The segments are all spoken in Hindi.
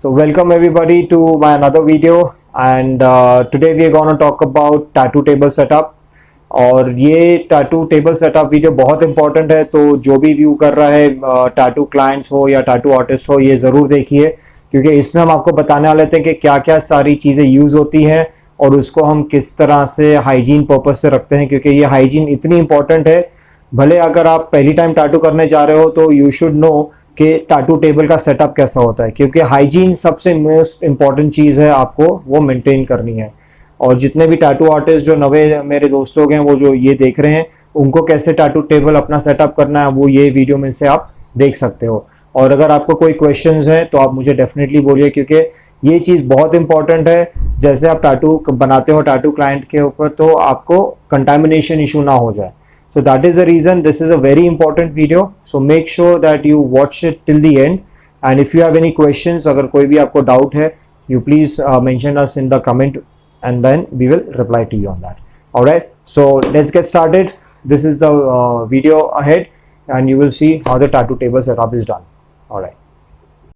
So welcome everybody to my another video and today we are going to talk about tattoo table setup. और ये टैटू टेबल सेटअप वीडियो बहुत इंपॉर्टेंट है, तो जो भी व्यू कर रहा है टैटू क्लाइंट्स हो या टैटू आर्टिस्ट हो, ये ज़रूर देखिए क्योंकि इसमें हम आपको बताने वाले थे कि क्या क्या सारी चीज़ें यूज़ होती हैं और उसको हम किस तरह से हाइजीन पर्पज से रखते हैं, क्योंकि ये हाइजीन इतनी इंपॉर्टेंट है। भले अगर आप पहली टाइम टैटू करने जा रहे हो तो यू शुड नो कि टैटू टेबल का सेटअप कैसा होता है, क्योंकि हाइजीन सबसे मोस्ट इम्पॉर्टेंट चीज़ है, आपको वो मेंटेन करनी है। और जितने भी टैटू आर्टिस्ट जो नवे मेरे दोस्त लोग हैं वो जो ये देख रहे हैं, उनको कैसे टैटू टेबल अपना सेटअप करना है वो ये वीडियो में से आप देख सकते हो। और अगर आपको कोई क्वेश्चंस हैं तो आप मुझे डेफिनेटली बोलिए, क्योंकि ये चीज़ बहुत इंपॉर्टेंट है। जैसे आप टैटू बनाते हो टैटू क्लाइंट के ऊपर, तो आपको कंटामिनेशन इशू ना हो जाए। So that is the reason this is a very important video. So make sure that you watch it till the end. And if you have any questions, अगर कोई भी आपको doubt है, you please mention us in the comment, and then we will reply to you on that. All right. So let's get started. This is the video ahead, and you will see how the tattoo table setup is done. All right.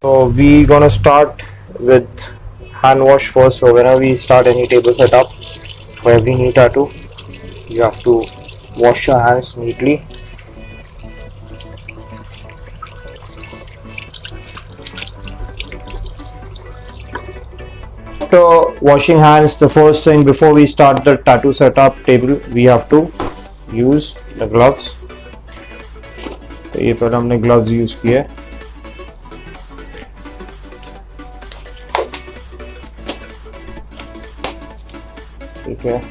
So we gonna start with hand wash first. So whenever we start any table setup for every new tattoo, you have to wash your hands neatly. After washing hands, the first thing before we start the tattoo setup table, we have to use the gloves. तो ये पहले हमने gloves यूज किए। ठीक है,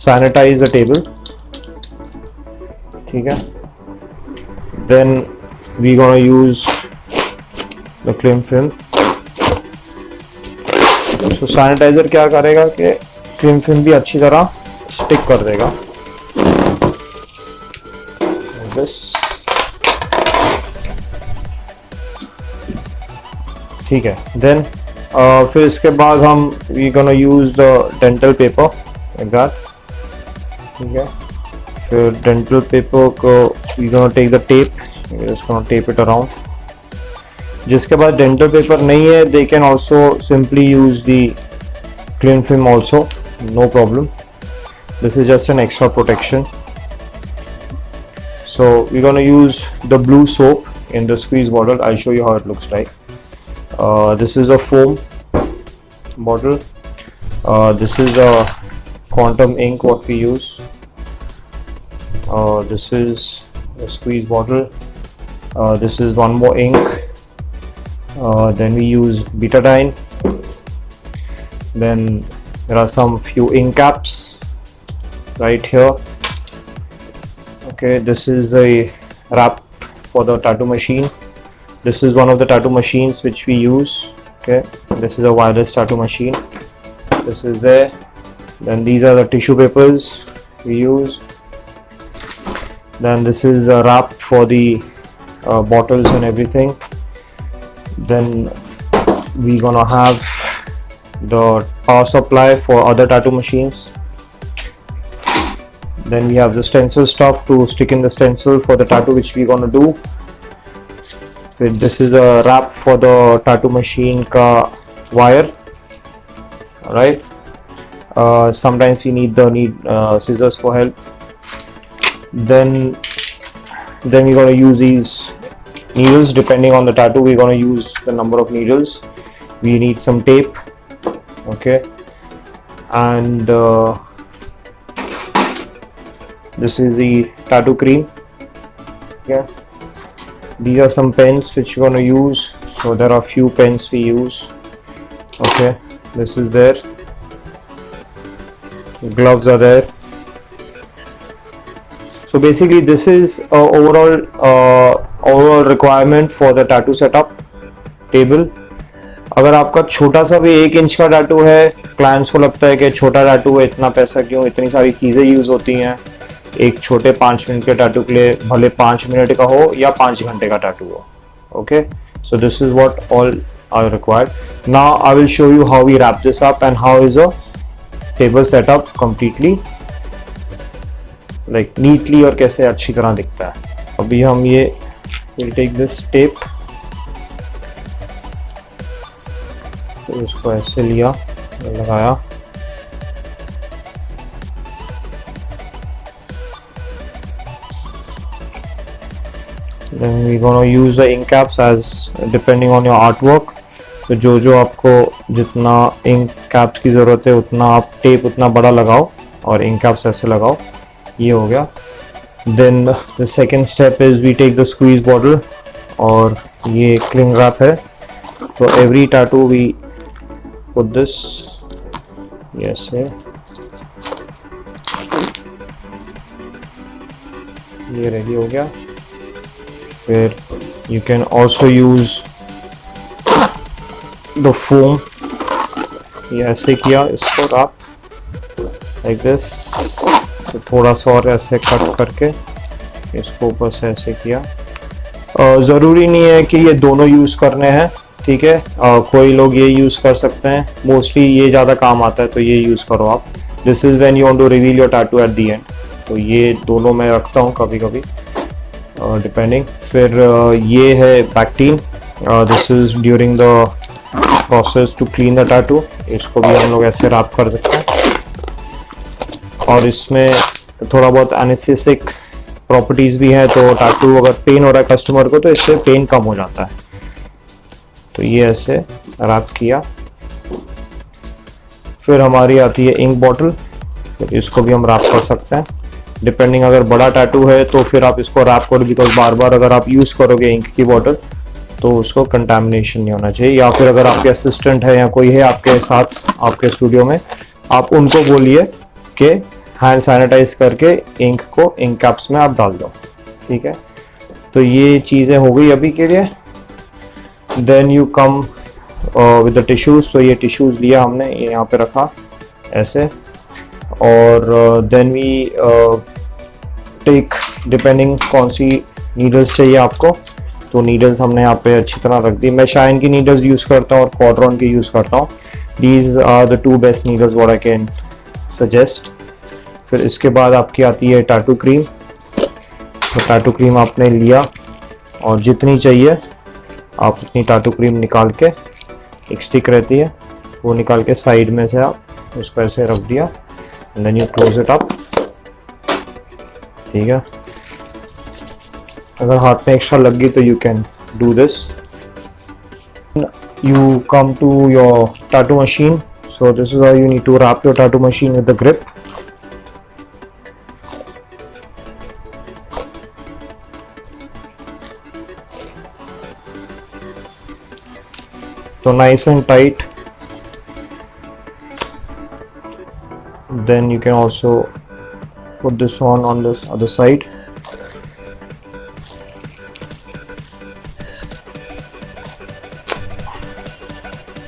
sanitize the table. ठीक है, then we gonna use the cling film. So sanitizer क्या करेगा कि cling film भी अच्छी तरह stick कर देगा। This. ठीक है, then फिर इसके बाद हम we gonna use the dental paper like that. ठीक है, फिर डेंटल पेपर को we gonna take the tape, just gonna tape it around. जिसके बाद डेंटल पेपर नहीं है, they can also simply use the clean film also, no problem. This is just an extra protection. So we gonna use the blue soap in the squeeze bottle. I'll show you how it looks like. This is a foam bottle. This is a Quantum ink what we use. This is a squeeze bottle. This is one more ink. Then we use betadine. Then there are some few ink caps right here. Okay, this is a wrap for the tattoo machine. This is one of the tattoo machines which we use. Okay, this is a wireless tattoo machine. This is there. Then these are the tissue papers we use. Then this is a wrap for the bottles and everything. Then we gonna have the power supply for other tattoo machines. Then we have the stencil stuff to stick in the stencil for the tattoo which we gonna do. This is a wrap for the tattoo machine ka wire. All right. Sometimes we need scissors for help. Then we're going to use these needles. Depending on the tattoo, we're going to use the number of needles. We need some tape. Okay, and this is the tattoo cream. Okay, these are some pens which we're going to use. So there are few pens we use. Okay, this is there. Gloves are there. So basically this is overall requirement for the tattoo setup table. अगर आपका छोटा सा भी 1 इंच का टैटू है, क्लाइंट्स को लगता है कि छोटा टैटू है, इतना पैसा क्यों, इतनी सारी चीज़ें यूज़ होती हैं एक छोटे 5 मिनट के टैटू के लिए, भले 5 मिनट का हो या 5 घंटे का टैटू हो। Okay, so this is what all are required. Now I will show you how we wrap this up and how is a table setup completely like neatly और कैसे अच्छी तरह दिखता है. अभी हम ये विल टेक दिस टेप, तो इसको ऐसे लिया, लगाया, then we gonna use the ink caps as depending on your artwork. तो जो आपको जितना इंक कैप्स की ज़रूरत है उतना आप टेप उतना बड़ा लगाओ और इंक कैप्स ऐसे लगाओ। ये हो गया। Then the second step is we take the squeeze bottle, और ये क्लिंग रैप है। तो every tattoo we put this, ऐसे ये रेडी हो गया। फिर you can also use the foam, ये ऐसे किया इसको आप लाइक दिस, तो थोड़ा सा और ऐसे कट करके इसको ऊपर से ऐसे किया। ज़रूरी नहीं है कि ये दोनों यूज़ करने हैं, ठीक है। कोई लोग ये यूज़ कर सकते हैं, मोस्टली ये ज़्यादा काम आता है तो ये यूज़ करो आप। This is when you want to reveal your tattoo at the end, तो ये दोनों मैं रखता हूँ कभी कभी डिपेंडिंग। फिर ये है Bactine, this is during the process to clean the tattoo, इसको भी हम लोग ऐसे रैप कर सकते हैं। और इसमें थोड़ा बहुत एनेस्थेटिक प्रॉपर्टीज़ भी हैं, तो टैटू अगर पेन हो रहा है कस्टमर को तो इससे पेन कम हो जाता है। तो ये ऐसे रैप किया। फिर हमारी आती है इंक बॉटल, तो इसको भी हम रैप कर सकते हैं डिपेंडिंग। अगर बड़ा टैटू है तो फिर आप इसको रैप करो, बिकॉज बार बार अगर आप यूज़ करोगे इंक की बॉटल तो उसको कंटामिनेशन नहीं होना चाहिए। या फिर अगर आपके असिस्टेंट है या कोई है आपके साथ आपके स्टूडियो में, आप उनको बोलिए कि हैंड सैनिटाइज करके इंक को इंक कैप्स में आप डाल दो, ठीक है। तो ये चीज़ें हो गई अभी के लिए। Then you come with the tissues, तो ये टिश्यूज़ लिया हमने, ये यहाँ पे रखा ऐसे। और देन वी टेक, डिपेंडिंग कौन सी नीडल्स चाहिए आपको, तो नीडल्स हमने यहाँ पे अच्छी तरह रख दी। मैं शाइन की नीडल्स यूज़ करता हूँ और क्वाड्रॉन की यूज़ करता हूँ। These are the two best needles what I can suggest. फिर इसके बाद आपकी आती है टैटू क्रीम। तो टैटू क्रीम आपने लिया और जितनी चाहिए आप उतनी टैटू क्रीम निकाल के, एक स्टिक रहती है वो निकाल के साइड में से आप उसको ऐसे रख दिया, and then you close it up, ठीक है। अगर हाथ में एक्स्ट्रा लग गई तो you can do this. You come to your tattoo machine, so this is how you need to wrap your tattoo machine with the grip. So nice and tight. Then you can also put this on this other side.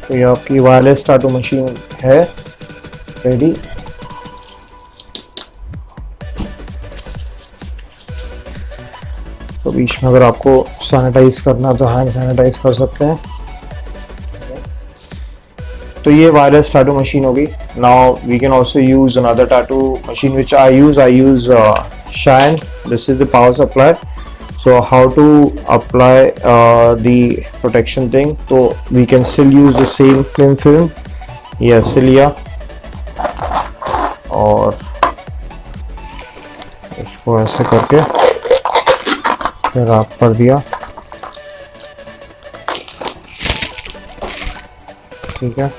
तो ये आपकी वायरलेस टैटू मशीन है रेडी। तो बीच में अगर आपको सैनिटाइज करना तो हैंड सैनिटाइज कर सकते हैं। तो ये वायरलेस टैटू मशीन होगी। Now we can also use another tattoo machine which I use shine. This is the power supply. So how to apply the protection thing, तो we can still use the same cling film. ये ऐसे लिया और इसको ऐसे करके फिर आप कर दिया, ठीक है।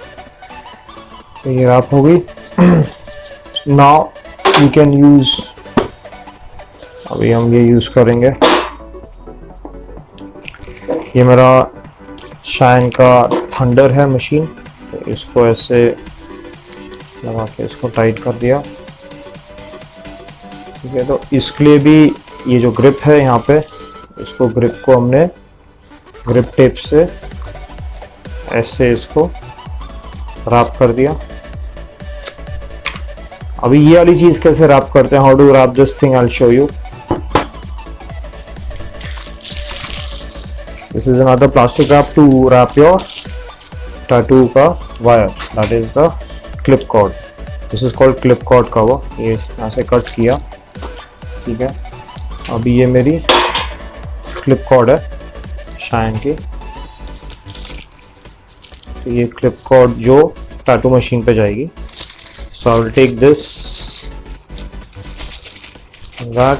तो ये रैप हो गई। नाउ वी कैन यूज, अभी हम ये यूज करेंगे। ये मेरा शाइन का थंडर है मशीन, तो इसको ऐसे लगा के इसको टाइट कर दिया, ठीक है। तो इसके लिए भी ये जो ग्रिप है यहाँ पे, इसको ग्रिप को हमने ग्रिप टेप से ऐसे इसको रैप कर दिया। अभी ये वाली चीज कैसे रैप करते हैं, how do wrap this thing, I will show you. This is another plastic wrap to wrap your tattoo का wire, that is the clip cord. This is called clip cord cover. ये यहाँ से कट किया, ठीक है। अभी ये मेरी क्लिप कॉर्ड है शाइन की, तो ये क्लिप कॉर्ड जो टैटू मशीन पे जाएगी। So I will take this that,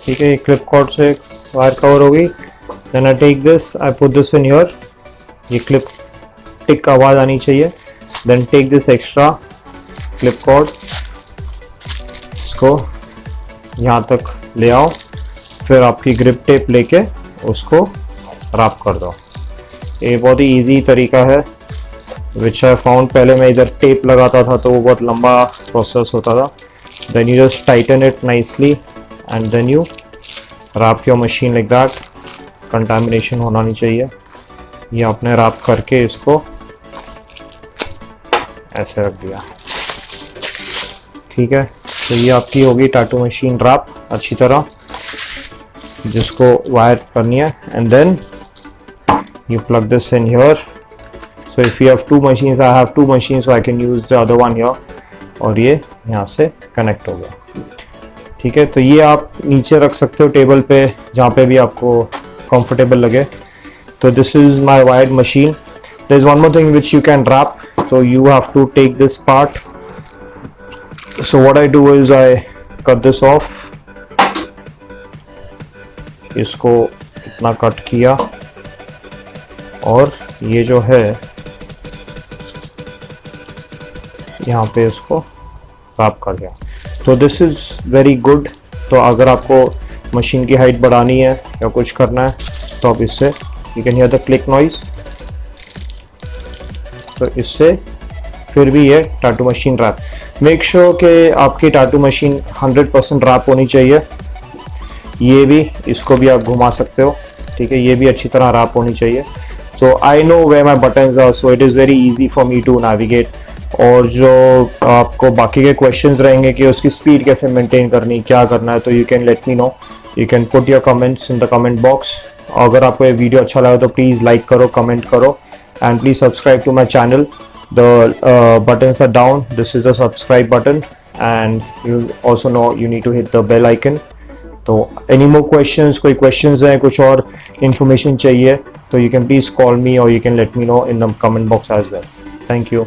ठीक है, ये क्लिप कॉर्ड से वायर कवर होगी। Then I take this, I put this in your, ये क्लिप टिक का आवाज़ आनी चाहिए। Then take this extra clip cord, इसको यहाँ तक ले आओ, फिर आपकी ग्रिप टेप लेके उसको रैप कर दो। ये बहुत ही इजी तरीका है विच आई फाउंड। पहले मैं इधर टेप लगाता था तो वो बहुत लंबा प्रोसेस होता था। Then you just tighten it nicely and then you wrap your machine like that। Contamination होना नहीं चाहिए। ये आपने रैप करके इसको ऐसे रख दिया, ठीक है। तो ये आपकी होगी टैटू मशीन रैप अच्छी तरह, जिसको वायर करनी है। And then you plug this in here. So if you have two machines, I have two machines, so I can use the other one here. और ये यहाँ से कनेक्ट हो गया, ठीक है। तो ये आप नीचे रख सकते हो टेबल पे, जहाँ पे भी आपको कंफर्टेबल लगे। तो this is my wired machine. There is one more thing which you can wrap, so you have to take this part. So what I do is I cut this off, इसको इतना कट किया और ये जो है यहाँ पे इसको रैप कर दिया। तो दिस इज़ वेरी गुड। तो अगर आपको मशीन की हाइट बढ़ानी है या कुछ करना है तो आप इससे, you can hear the click noise, तो इससे फिर भी ये tattoo machine wrap. Make sure कि आपकी टैटू मशीन 100% रैप होनी चाहिए। ये भी, इसको भी आप घुमा सकते हो, ठीक है। ये भी अच्छी तरह रैप होनी चाहिए। तो I know where my buttons are, so it is very easy for me to navigate. और जो आपको बाकी के क्वेश्चंस रहेंगे कि उसकी स्पीड कैसे मेंटेन करनी, क्या करना है, तो you can let me know. You can put your comments in the comment box. अगर आपको ये वीडियो अच्छा लगा तो प्लीज़ लाइक करो, कमेंट करो, and please subscribe to my channel. The buttons are down, this is the subscribe button, and you also know you need to hit the bell icon. तो any more questions, कोई questions हैं, कुछ और information चाहिए, तो you can please call me or you can let me know in the comment box as well. Thank you.